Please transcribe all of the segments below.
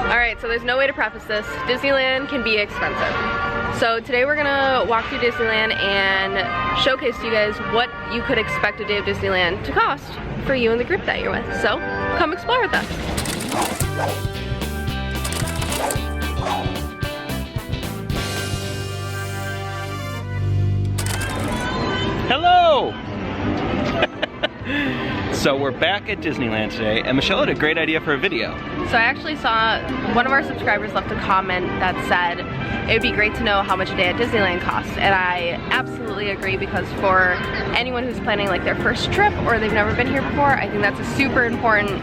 Alright, so there's no way to preface this. Disneyland can be expensive. So today we're gonna walk through Disneyland and showcase to you guys what you could expect a day of Disneyland to cost for you and the group that you're with. So come explore with us. Hello! So we're back at Disneyland today, and Michelle had a great idea for a video. So I actually saw one of our subscribers left a comment that said it would be great to know how much a day at Disneyland costs, and I absolutely agree, because for anyone who's planning like their first trip or they've never been here before, I think that's a super important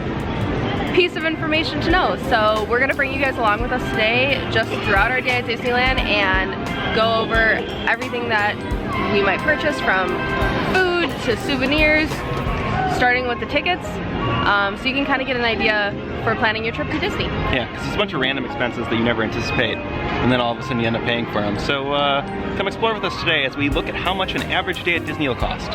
piece of information to know. So we're gonna bring you guys along with us today just throughout our day at Disneyland and go over everything that we might purchase, from food to souvenirs, starting with the tickets, so you can kind of get an idea for planning your trip to Disney. Yeah, because it's a bunch of random expenses that you never anticipate, and then all of a sudden you end up paying for them. So come explore with us today as we look at how much an average day at Disney will cost.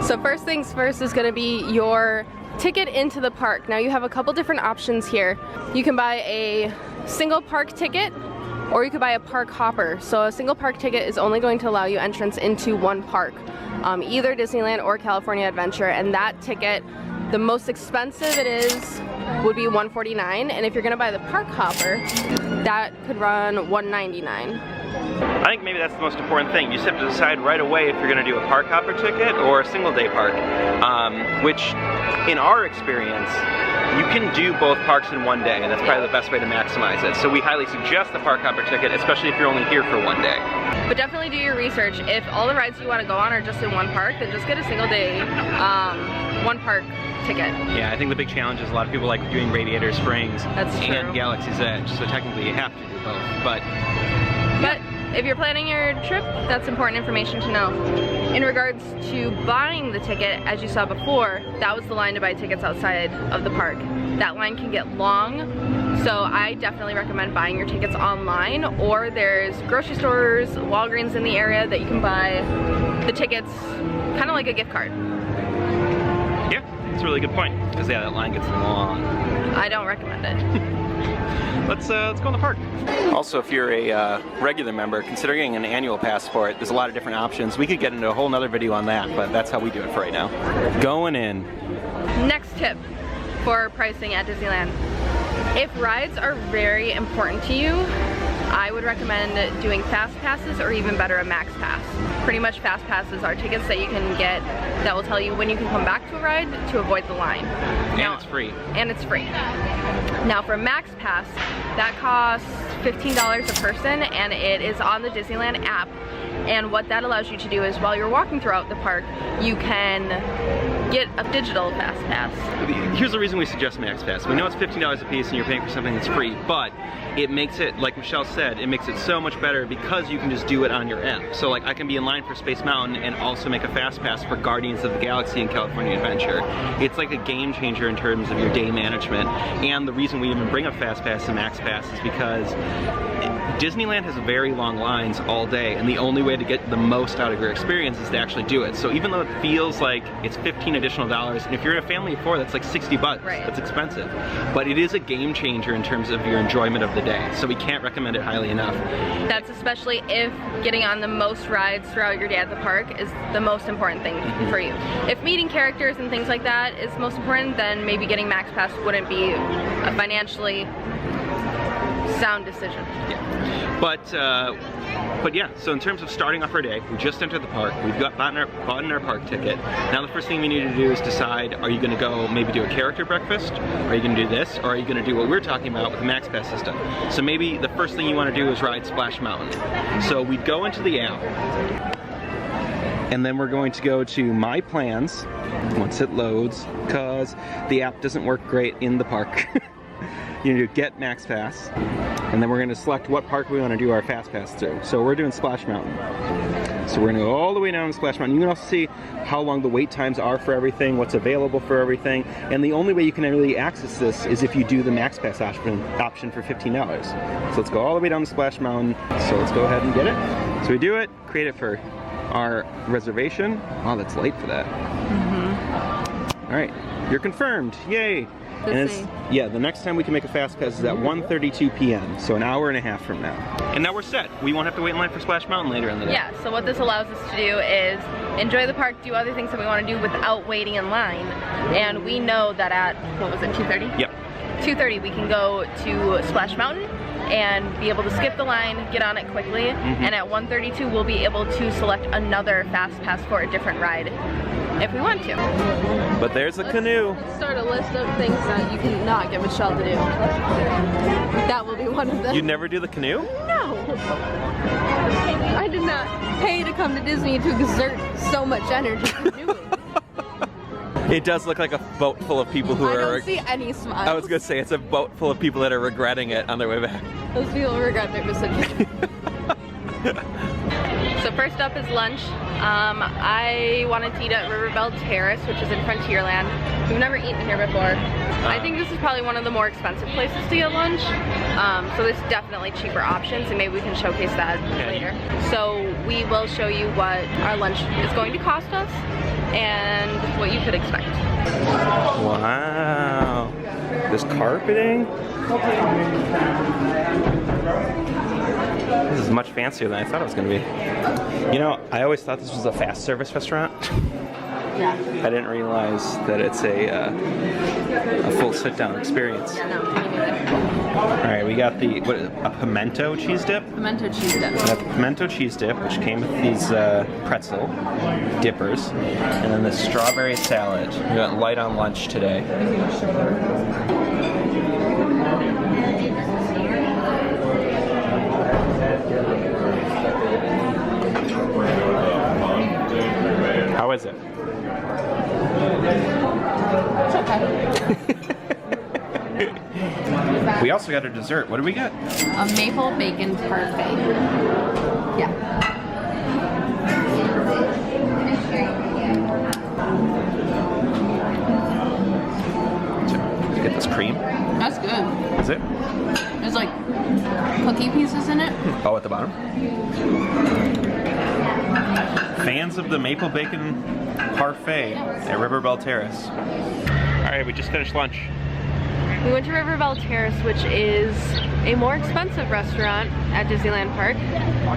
So first things first is going to be your ticket into the park. Now you have a couple different options here. You can buy a single park ticket, or you could buy a park hopper. So a single park ticket is only going to allow you entrance into one park, either Disneyland or California Adventure, and that ticket, the most expensive it is would be $149, and if you're going to buy the park hopper, that could run $199. I think maybe that's the most important thing. You just have to decide right away if you're going to do a park hopper ticket or a single day park, which in our experience, you can do both parks in one day, and that's probably the best way to maximize it. So we highly suggest the park hopper ticket, especially if you're only here for one day. But definitely do your research. If all the rides you want to go on are just in one park, then just get a single day, one park ticket. Yeah, I think the big challenge is a lot of people like doing Radiator Springs and Galaxy's Edge, so technically you have to do both. But if you're planning your trip, that's important information to know. In regards to buying the ticket, as you saw before, that was the line to buy tickets outside of the park. That line can get long, so I definitely recommend buying your tickets online, or there's grocery stores, Walgreens in the area that you can buy the tickets kind of like a gift card. Yeah, that's a really good point, because yeah, that line gets long. I don't recommend it. Let's go in the park. Also, if you're a regular member, considering an annual passport, there's a lot of different options. We could get into a whole nother video on that, but that's how we do it for right now. Going in. Next tip for pricing at Disneyland. If rides are very important to you, I would recommend doing fast passes, or even better, a max pass. Pretty much fast passes are tickets that you can get that will tell you when you can come back to a ride to avoid the line. And it's free. And it's free. Now for max pass, that costs $15 a person, and it is on the Disneyland app. And what that allows you to do is, while you're walking throughout the park, you can get a digital fast pass. Here's the reason we suggest max pass. We know it's $15 a piece and you're paying for something that's free, but it makes it, like Michelle said, it makes it so much better because you can just do it on your app. So like, I can be in line for Space Mountain and also make a fast pass for Guardians of the Galaxy and California Adventure. It's like a game changer in terms of your day management. And the reason we even bring a fast pass and max pass is because Disneyland has very long lines all day, and the only way to get the most out of your experience is to actually do it. So even though it feels like it's $15 additional, and if you're in a family of 4, that's like 60 bucks. Right. That's expensive. But it is a game changer in terms of your enjoyment of the day. So we can't recommend it highly enough. That's especially if getting on the most rides throughout your day at the park is the most important thing for you. If meeting characters and things like that is most important, then maybe getting Max Pass wouldn't be a financially sound decision. Yeah. But yeah, so in terms of starting off our day, we just entered the park, we've bought our park ticket. Now the first thing we need to do is decide, are you going to go maybe do a character breakfast? Are you going to do this? Or are you going to do what we're talking about with the Max Pass system? So maybe the first thing you want to do is ride Splash Mountain. So we'd go into the app, and then we're going to go to My Plans once it loads, because the app doesn't work great in the park. you do get Max Pass, and then we're going to select what park we want to do our Fast Pass to. So we're doing Splash Mountain. So we're going to go all the way down to Splash Mountain. You can also see how long the wait times are for everything, what's available for everything, and the only way you can really access this is if you do the Max Pass option for $15. So let's go all the way down to Splash Mountain. So let's go ahead and get it. So we do it, create it for our reservation. Wow, that's late for that. All right, you're confirmed. Yay! And it's, yeah, the next time we can make a Fast Pass is at 1:32 p.m. So an hour and a half from now. And now we're set. We won't have to wait in line for Splash Mountain later in the day. Yeah, so what this allows us to do is enjoy the park, do other things that we want to do without waiting in line. And we know that at, what was it, 2:30? Yep. 2:30 we can go to Splash Mountain and be able to skip the line, get on it quickly, and at 1:32 we'll be able to select another Fast Pass for a different ride if we want to. But there's a canoe. Let's start a list of things that you cannot get Michelle to do. That will be one of them. You'd never do the canoe? No! I did not pay to come to Disney to exert so much energy to do it. It does look like a boat full of people who I are... don't see any smiles. I was gonna say, it's a boat full of people that are regretting it on their way back. Those people regret their decision. So first up is lunch. I wanted to eat at Riverbell Terrace, which is in Frontierland. We've never eaten here before. I think this is probably one of the more expensive places to get lunch. So there's definitely cheaper options, and maybe we can showcase that later. So we will show you what our lunch is going to cost us and what you could expect. Wow. This carpeting? This is much fancier than I thought it was going to be. You know, I always thought this was a fast service restaurant. Yeah. I didn't realize that it's a full sit-down experience. Yeah, no, me neither. All right, we got the a pimento cheese dip. Pimento cheese dip. We got the pimento cheese dip, which came with these pretzel dippers, and then the strawberry salad. We went light on lunch today. How is it? It's okay. We also got a dessert. What did we get? A maple bacon parfait. Yeah. Did you get this cream? That's good. Is it? There's like cookie pieces in it. Oh, at the bottom. Fans of the maple bacon parfait at Riverbell Terrace. All right, we just finished lunch. We went to Riverbell Terrace, which is a more expensive restaurant at Disneyland Park.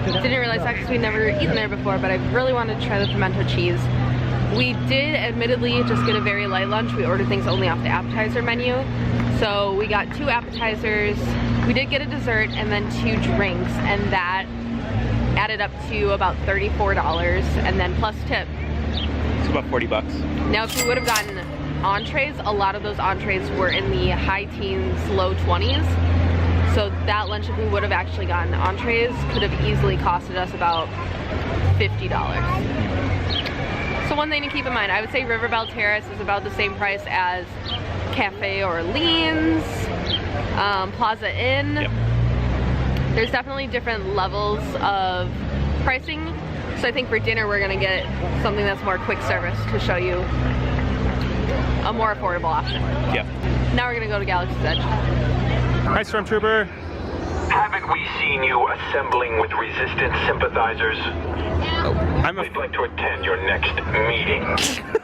Didn't realize that because we'd never eaten there before, but I really wanted to try the pimento cheese. We did admittedly just get a very light lunch. We ordered things only off the appetizer menu. So we got 2 appetizers, we did get a dessert, and then 2 drinks, and that added up to about $34, and then plus tip. It's about 40 bucks. Now if we would have gotten entrees, a lot of those entrees were in the high teens, low 20s. So that lunch, if we would have actually gotten entrees, could have easily costed us about $50. So one thing to keep in mind, I would say Riverbell Terrace is about the same price as Cafe Orleans, Plaza Inn. Yep. There's definitely different levels of pricing. So I think for dinner we're gonna get something that's more quick service to show you a more affordable option. Yeah. Now we're gonna go to Galaxy's Edge. Hi, Stormtrooper. Haven't we seen you assembling with resistance sympathizers? We'd like to attend your next meeting.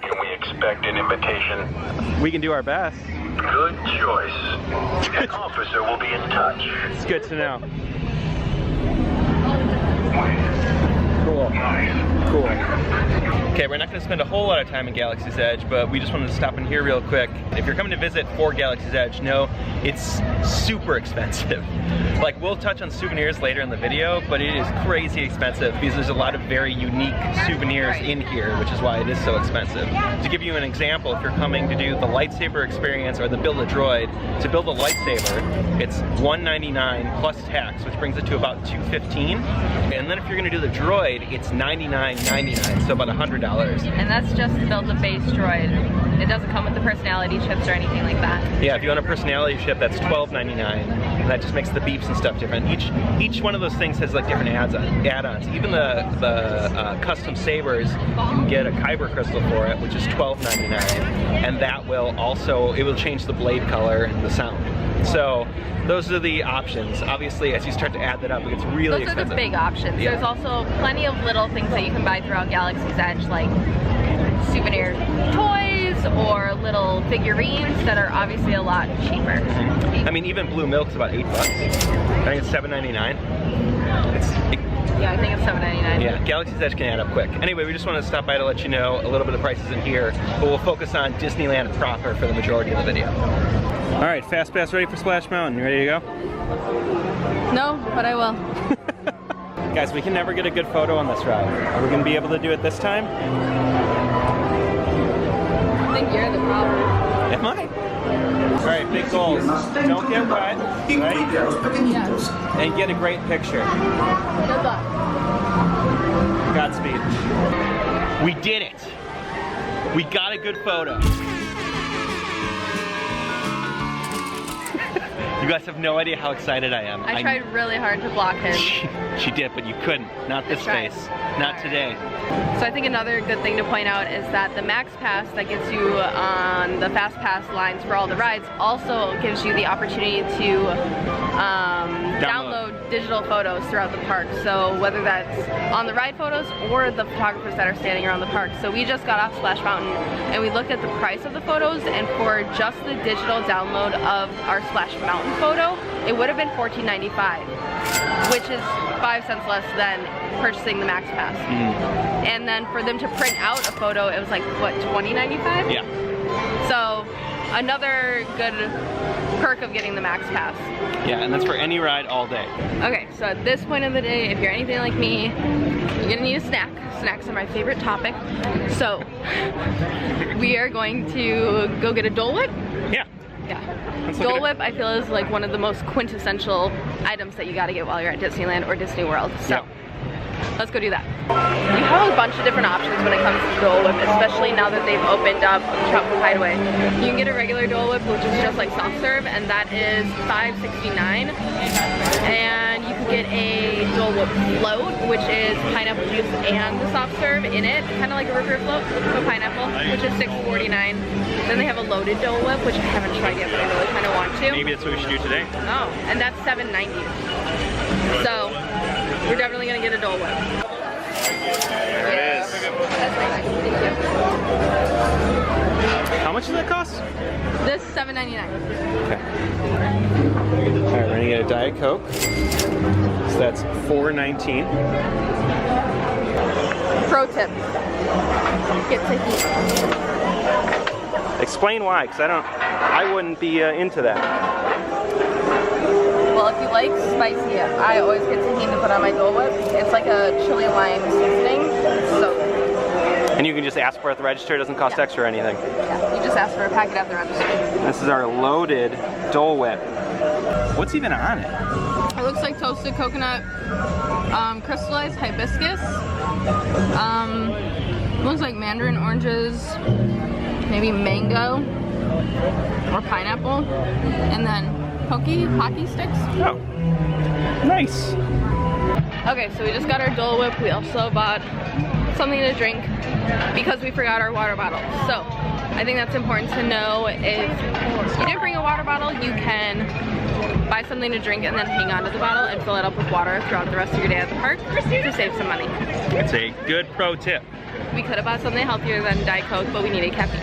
Can we expect an invitation? We can do our best. Good choice. An officer will be in touch. It's good to know. Cool. Cool. Okay, we're not going to spend a whole lot of time in Galaxy's Edge, but we just wanted to stop in here real quick. If you're coming to visit for Galaxy's Edge, no, it's super expensive. Like, we'll touch on souvenirs later in the video, but it is crazy expensive because there's a lot of very unique souvenirs in here, which is why it is so expensive. To give you an example, if you're coming to do the lightsaber experience or the Build a Droid, to build a lightsaber, it's $199 plus tax, which brings it to about $215. And then if you're going to do the droid, it's $99.99, so about $100 And that's just to build the base droid. It doesn't come with the personality chips or anything like that. Yeah, if you want a personality chip, that's $12.99, and that just makes the beeps and stuff different. Each one of those things has like different add-ons. Even the custom sabers, you can get a kyber crystal for it, which is $12.99, and that will also, it will change the blade color and the sound. So those are the options. Obviously, as you start to add that up, it gets really expensive. Those are the big options. Yeah. There's also plenty of little things that you can buy throughout Galaxy's Edge, like souvenir toys or little figurines that are obviously a lot cheaper. I mean, even blue milk's about $8. I think it's $7.99. Yeah, I think it's $7.99. Yeah, Galaxy's Edge can add up quick. Anyway, we just wanted to stop by to let you know a little bit of prices in here, but we'll focus on Disneyland proper for the majority of the video. All right, Fast Pass ready for Splash Mountain. You ready to go? No, but I will. Guys, we can never get a good photo on this ride. Are we going to be able to do it this time? I think you're the problem. Am I? All right, big goals. Don't get wet, right? Yeah. And get a great picture. Good luck. Godspeed. We did it. We got a good photo. You guys have no idea how excited I am. I tried really hard to block him. She did, but you couldn't. Not this face. Not today. So I think another good thing to point out is that the Max Pass that gets you on the Fast Pass lines for all the rides also gives you the opportunity to download digital photos throughout the park. So whether that's on the ride photos or the photographers that are standing around the park. So we just got off Splash Mountain and we looked at the price of the photos, and for just the digital download of our Splash Mountain photo, it would have been $14.95, which is 5 cents less than purchasing the Max Pass. And then for them to print out a photo, it was like, what, $20.95? Yeah. So another good perk of getting the Max Pass. Yeah, and that's for any ride all day. Okay, so at this point of the day, if you're anything like me, you're gonna need a snack. Snacks are my favorite topic. So we are going to go get a Dole Whip. Yeah. Yeah. Dole Whip, I feel, is like one of the most quintessential items that you gotta get while you're at Disneyland or Disney World. So let's go do that. You have a bunch of different options when it comes to Dole Whip, especially now that they've opened up Tropical Hideaway. You can get a regular Dole Whip, which is just like soft serve, and that is $5.69. And you can get a Dole Whip float, which is pineapple juice and the soft serve in it, kind of like a root beer float with pineapple, which is $6.49. Then they have a loaded Dole Whip, which I haven't tried yet, but I really kind of want to. Maybe that's what we should do today. Oh, and that's $7.90. So we're definitely gonna get a Dole Whip. There it is. Thank you. How much does that cost? This is $7.99. Okay. All right, we're gonna get a Diet Coke. So that's $4.19. Pro tip: get tahini. Explain why, because I wouldn't be into that. Well, if you like spicy, I always get tahini to put on my Dole Whip. It's like a chili lime seasoning. So. And you can just ask for it at the register. It doesn't cost extra or anything. Yeah, you just ask for a packet at the register. This is our loaded Dole Whip. What's even on it? It looks like toasted coconut, crystallized hibiscus. Looks like mandarin oranges, maybe mango or pineapple, and then Pocky sticks. Oh, nice. Okay, so we just got our Dole Whip. We also bought something to drink because we forgot our water bottle. So I think that's important to know. If you didn't bring a water bottle, you can buy something to drink and then hang on to the bottle and fill it up with water throughout the rest of your day at the park to save some money. It's a good pro tip. We could have bought something healthier than Diet Coke, but we needed caffeine.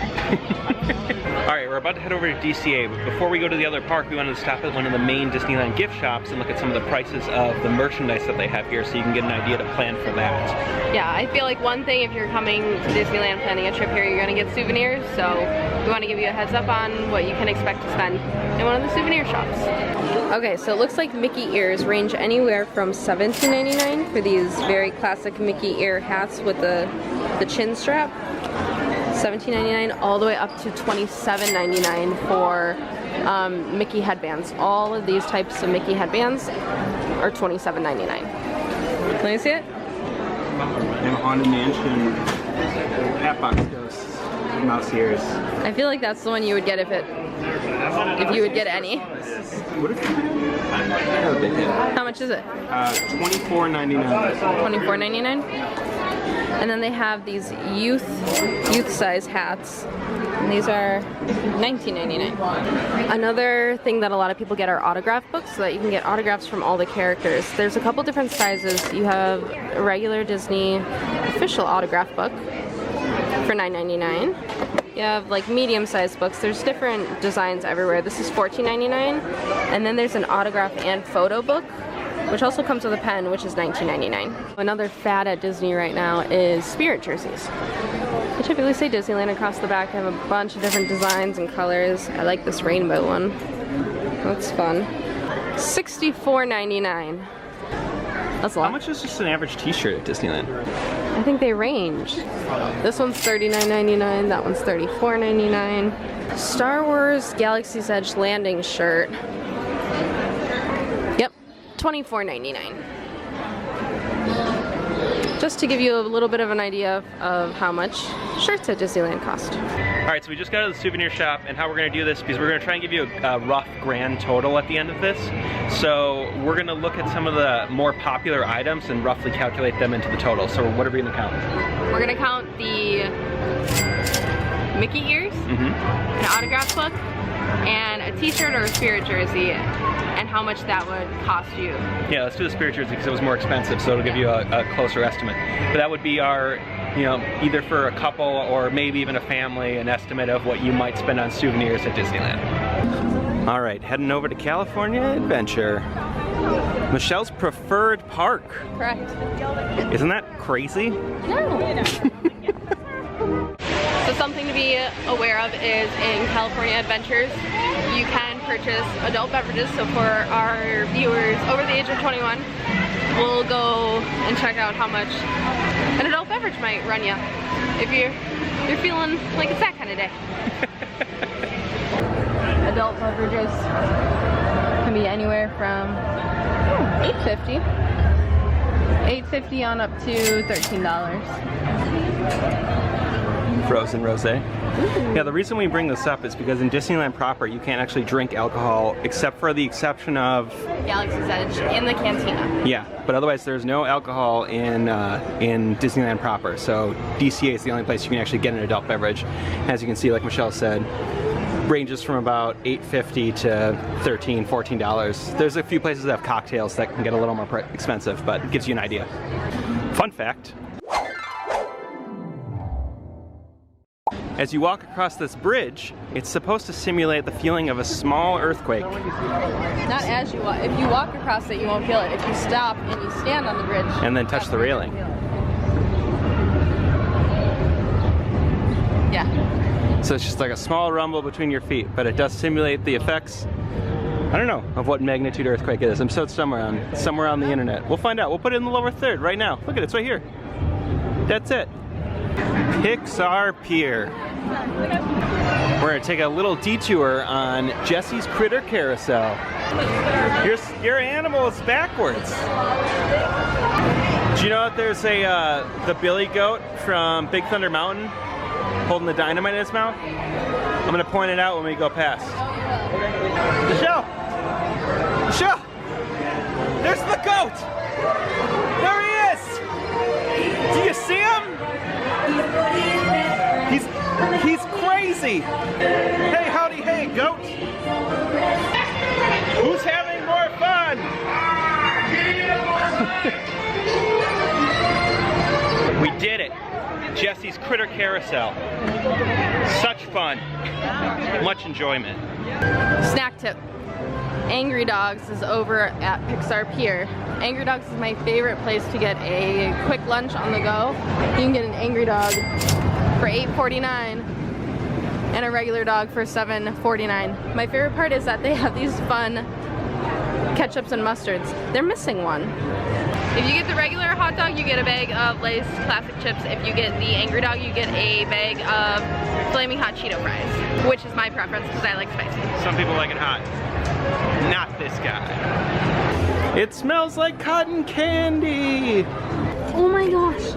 All right, we're about to head over to DCA, but before we go to the other park, we wanted to stop at one of the main Disneyland gift shops and look at some of the prices of the merchandise that they have here so you can get an idea to plan for that. Yeah, I feel like one thing, if you're coming to Disneyland planning a trip here, you're gonna get souvenirs, so we want to give you a heads up on what you can expect to spend in one of the souvenir shops. Okay, so it looks like Mickey ears range anywhere from $17.99 for these very classic Mickey ear hats with the chin strap, $17.99, all the way up to $27.99 for Mickey headbands. All of these types of Mickey headbands are $27.99. Can you see it? And Haunted Mansion Hatbox Ghosts, mouse ears. I feel like that's the one you would get if you would get any. What if you How much is it? $24.99. $24.99. And then they have these youth size hats. And these are $19.99. Another thing that a lot of people get are autograph books, so that you can get autographs from all the characters. There's a couple different sizes. You have a regular Disney official autograph book for $9.99. You have like medium-sized books. There's different designs everywhere. This is $14.99. And then there's an autograph and photo book, which also comes with a pen, which is $19.99. Another fad at Disney right now is spirit jerseys. They typically say Disneyland across the back. They have a bunch of different designs and colors. I like this rainbow one. That's fun. $64.99. That's a lot. How much is just an average t-shirt at Disneyland? I think they range. This one's $39.99, that one's $34.99. Star Wars Galaxy's Edge landing shirt. Yep, $24.99. Just to give you a little bit of an idea of how much shirts at Disneyland cost. Alright, so we just got to the souvenir shop, and how we're going to do this, because we're going to try and give you a rough grand total at the end of this. So we're going to look at some of the more popular items and roughly calculate them into the total. So what are we going to count? We're going to count the Mickey ears, an autograph book, and a t-shirt or a spirit jersey, and how much that would cost you. Yeah, let's do the spirit jersey because it was more expensive, so it'll give you a closer estimate. But that would be our, you know, either for a couple or maybe even a family, an estimate of what you might spend on souvenirs at Disneyland. All right, heading over to California Adventure. Michelle's preferred park. Correct. Isn't that crazy? No. So something to be aware of is in California Adventures, you can purchase adult beverages. So for our viewers over the age of 21, we'll go and check out how much an adult beverage might run you if you're feeling like it's that kind of day. Adult beverages can be anywhere from $8.50 on up to $13. Frozen rosé. Yeah, the reason we bring this up is because in Disneyland proper, you can't actually drink alcohol except for the exception of Galaxy's Edge in the cantina. Yeah, but otherwise there's no alcohol in Disneyland proper. So DCA is the only place you can actually get an adult beverage. As you can see, like Michelle said, ranges from about $8.50 to $13, $14. There's a few places that have cocktails that can get a little more expensive, but it gives you an idea. Fun fact. As you walk across this bridge, it's supposed to simulate the feeling of a small earthquake. Not as you walk. If you walk across it, you won't feel it. If you stop and you stand on the bridge and then touch the railing. Yeah. So it's just like a small rumble between your feet, but it does simulate the effects, I don't know, of what magnitude earthquake it is. I'm so it's somewhere on the internet. We'll find out. We'll put it in the lower third right now. Look at it, it's right here. That's it. Pixar Pier. We're gonna take a little detour on Jesse's Critter Carousel. Your animal is backwards. Do you know that there's the billy goat from Big Thunder Mountain holding the dynamite in his mouth? I'm gonna point it out when we go past. Michelle! Michelle! There's the goat! There he is! Do you see him? He's crazy! Hey, howdy, hey, goat! Who's having more fun? We did it! Jesse's Critter Carousel. Such fun. Much enjoyment. Snack tip. Angry Dogs is over at Pixar Pier. Angry Dogs is my favorite place to get a quick lunch on the go. You can get an Angry Dog for $8.49 and a regular dog for $7.49. My favorite part is that they have these fun ketchups and mustards. They're missing one. If you get the regular hot dog, you get a bag of Lay's classic chips. If you get the Angry Dog, you get a bag of Flaming Hot Cheeto fries, which is my preference because I like spicy. Some people like it hot. Not this guy. It smells like cotton candy. Oh my gosh.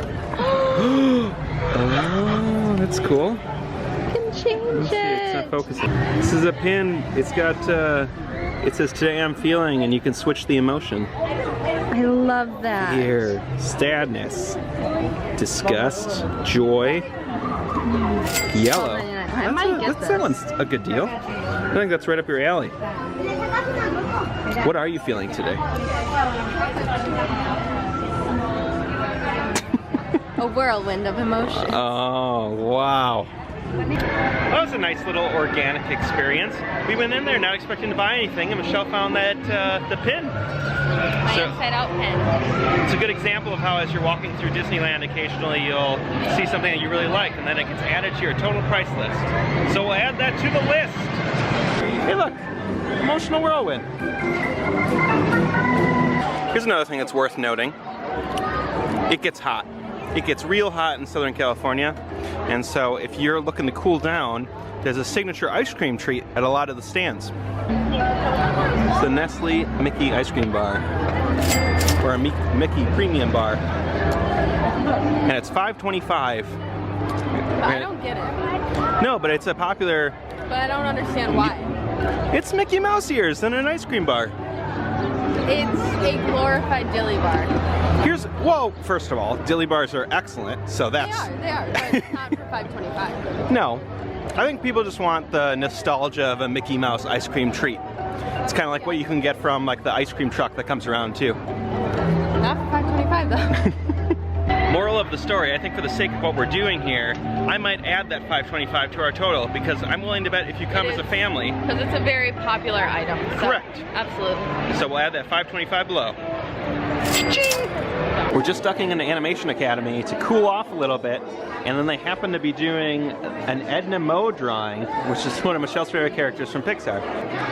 Oh, that's cool. You can change It's not it. focusing. This is a pin. It's got, it says today I'm feeling, and you can switch the emotion. I love that. Here, sadness, disgust, joy, yellow. I might get this. That one's a good deal. I think that's right up your alley. What are you feeling today? A whirlwind of emotion. Oh, wow. That was a nice little organic experience. We went in there not expecting to buy anything, and Michelle found that the pin. My inside-out pen. It's a good example of how as you're walking through Disneyland, occasionally you'll see something that you really like, and then it gets added to your total price list. So we'll add that to the list. Hey look, emotional whirlwind. Here's another thing that's worth noting. It gets hot. It gets real hot in Southern California, and so if you're looking to cool down, there's a signature ice cream treat at a lot of the stands. It's the Nestle Mickey ice cream bar, or a Mickey premium bar, and it's $5.25. I don't get it. No, but it's a popular. But I don't understand why. It's Mickey Mouse ears in an ice cream bar. It's a glorified dilly bar. Well, first of all, dilly bars are excellent, so that's. They are, but it's not for $5.25. No, I think people just want the nostalgia of a Mickey Mouse ice cream treat. It's kind of like what you can get from like the ice cream truck that comes around too. Not for $5.25 though. Moral of the story, I think for the sake of what we're doing here, I might add that $5.25 to our total because I'm willing to bet if you come as a family. Because it's a very popular item. So Correct. Absolutely. So we'll add that $5.25 below. Cha-ching! We're just ducking into Animation Academy to cool off a little bit, and then they happen to be doing an Edna Mode drawing, which is one of Michelle's favorite characters from Pixar.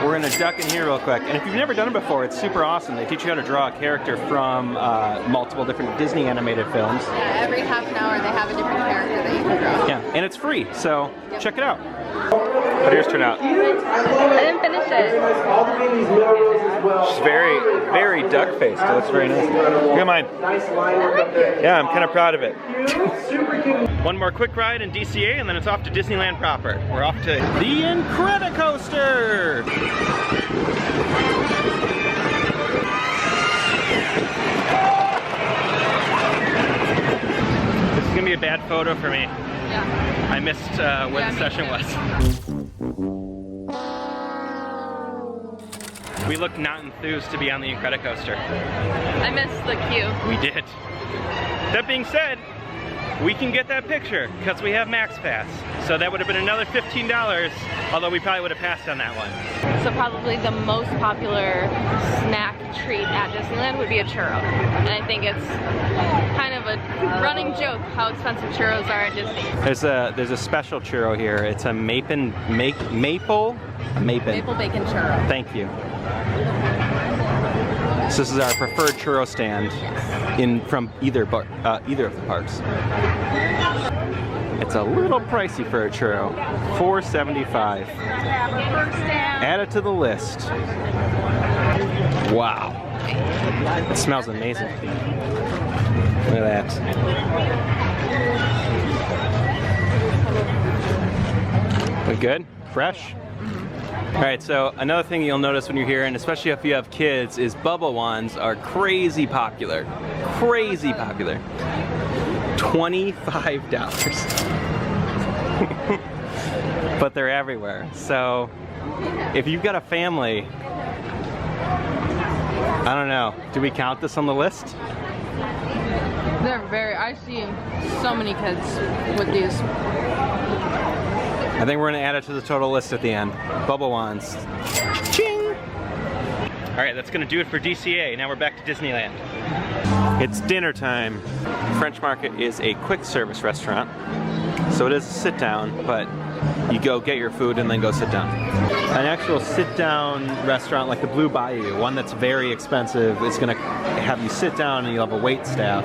We're gonna duck in here real quick, and if you've never done it before, it's super awesome. They teach you how to draw a character from multiple different Disney animated films. Yeah, every half an hour they have a different character that you can draw. Yeah, and it's free, so check it out. How did yours turn out? I didn't finish it. She's very, very duck-faced. It looks very nice. Look at mine. Yeah, I'm kind of proud of it. One more quick ride in DCA, and then it's off to Disneyland proper. We're off to the Incredicoaster! This is going to be a bad photo for me. Yeah. I missed where the session was. We looked not enthused to be on the Incredicoaster. I missed the queue. We did. That being said, we can get that picture because we have Max Pass. So that would have been another $15, although we probably would have passed on that one. So probably the most popular snack treat at Disneyland would be a churro. And I think it's kind of a running joke how expensive churros are at Disney. There's a special churro here. It's a maple bacon churro. Thank you. So this is our preferred churro stand from either of the parks. It's a little pricey for a churro. $4.75. Add it to the list. Wow. It smells amazing. Look at that. Look good? Fresh? All right, so another thing you'll notice when you're here, and especially if you have kids, is bubble wands are crazy popular. Crazy popular. $25. But they're everywhere. So if you've got a family, I don't know, do we count this on the list? I see so many kids with these. I think we're gonna add it to the total list at the end. Bubble wands. Ching! All right, that's gonna do it for DCA. Now we're back to Disneyland. It's dinner time. French Market is a quick service restaurant, so it is a sit down, but you go get your food and then go sit down. An actual sit down restaurant like the Blue Bayou, one that's very expensive, is gonna have you sit down and you'll have a wait staff,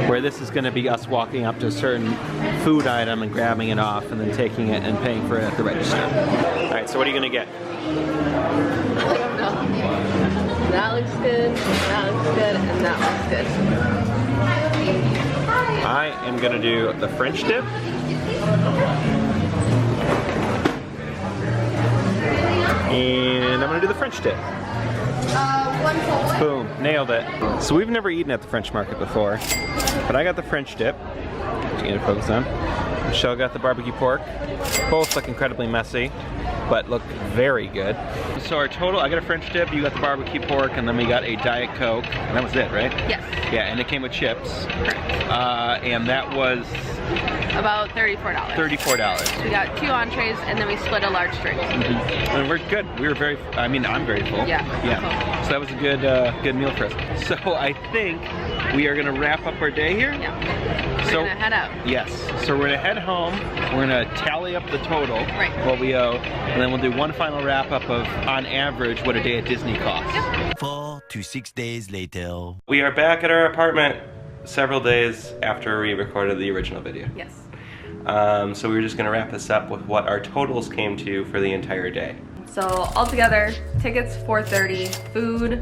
where this is gonna be us walking up to a certain food item and grabbing it off and then taking it and paying for it at the register. All right, so what are you gonna get? That looks good, that looks good, and that looks good. I am gonna do the French dip. And I'm gonna do the French dip. Boom, nailed it. So we've never eaten at the French market before, but I got the French dip. Get it focused on. Michelle got the barbecue pork. Both look incredibly messy, but look very good. So our total, I got a French dip, you got the barbecue pork, and then we got a Diet Coke, and that was it, right? Yes. Yeah, and it came with chips. Correct. And that was about $34. $34. We got 2 entrees and then we split a large drink. And we're good. We were very, I mean, I'm very full. Yeah. Yeah. So that was a good good meal for us. So I think we are gonna wrap up our day here. Yeah. We're gonna head out. Yes. So we're gonna head home. We're gonna tally up the total, what we owe, and then we'll do one final wrap up of, on average, what a day at Disney costs. Yep. 4 to 6 days later. We are back at our apartment several days after we recorded the original video. Yes. So we were just gonna wrap this up with what our totals came to for the entire day. So altogether, tickets $430, food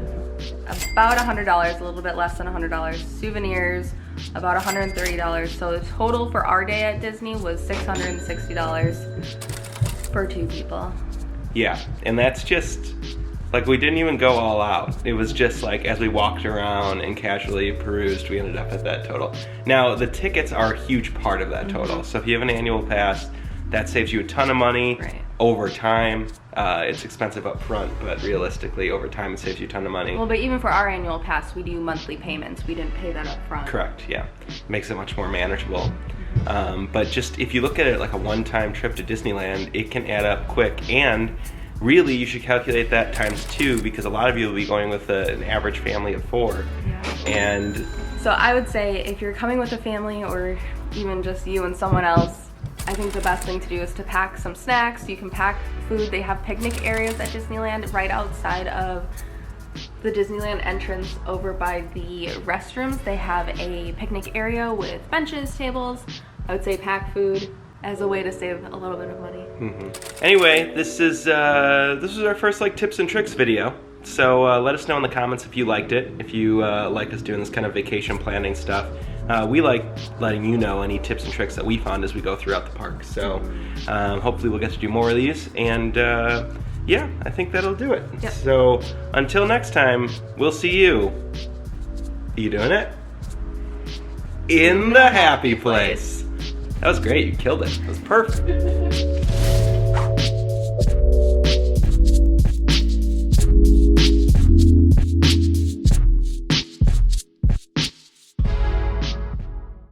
about $100, a little bit less than $100, souvenirs about $130. So the total for our day at Disney was $660 for 2 people. Yeah, and that's just, like, we didn't even go all out. It was just like, as we walked around and casually perused, we ended up at that total. Now, the tickets are a huge part of that total. So if you have an annual pass, that saves you a ton of money over time. It's expensive up front, but realistically, over time, it saves you a ton of money. Well, but even for our annual pass, we do monthly payments. We didn't pay that up front. Correct, yeah. Makes it much more manageable. But just, if you look at it like a one-time trip to Disneyland, it can add up quick. And really, you should calculate that times 2, because a lot of you will be going with an average family of 4. Yeah. And so I would say if you're coming with a family or even just you and someone else, I think the best thing to do is to pack some snacks. You can pack food. They have picnic areas at Disneyland right outside of the Disneyland entrance over by the restrooms. They have a picnic area with benches, tables. I would say pack food as a way to save a little bit of money. Anyway, this was our first like tips and tricks video. So let us know in the comments if you liked it, if you like us doing this kind of vacation planning stuff. We like letting you know any tips and tricks that we found as we go throughout the park. So hopefully we'll get to do more of these. And yeah, I think that'll do it. Yep. So until next time, we'll see you. You doing it? In the happy place. That was great. You killed it. That was perfect.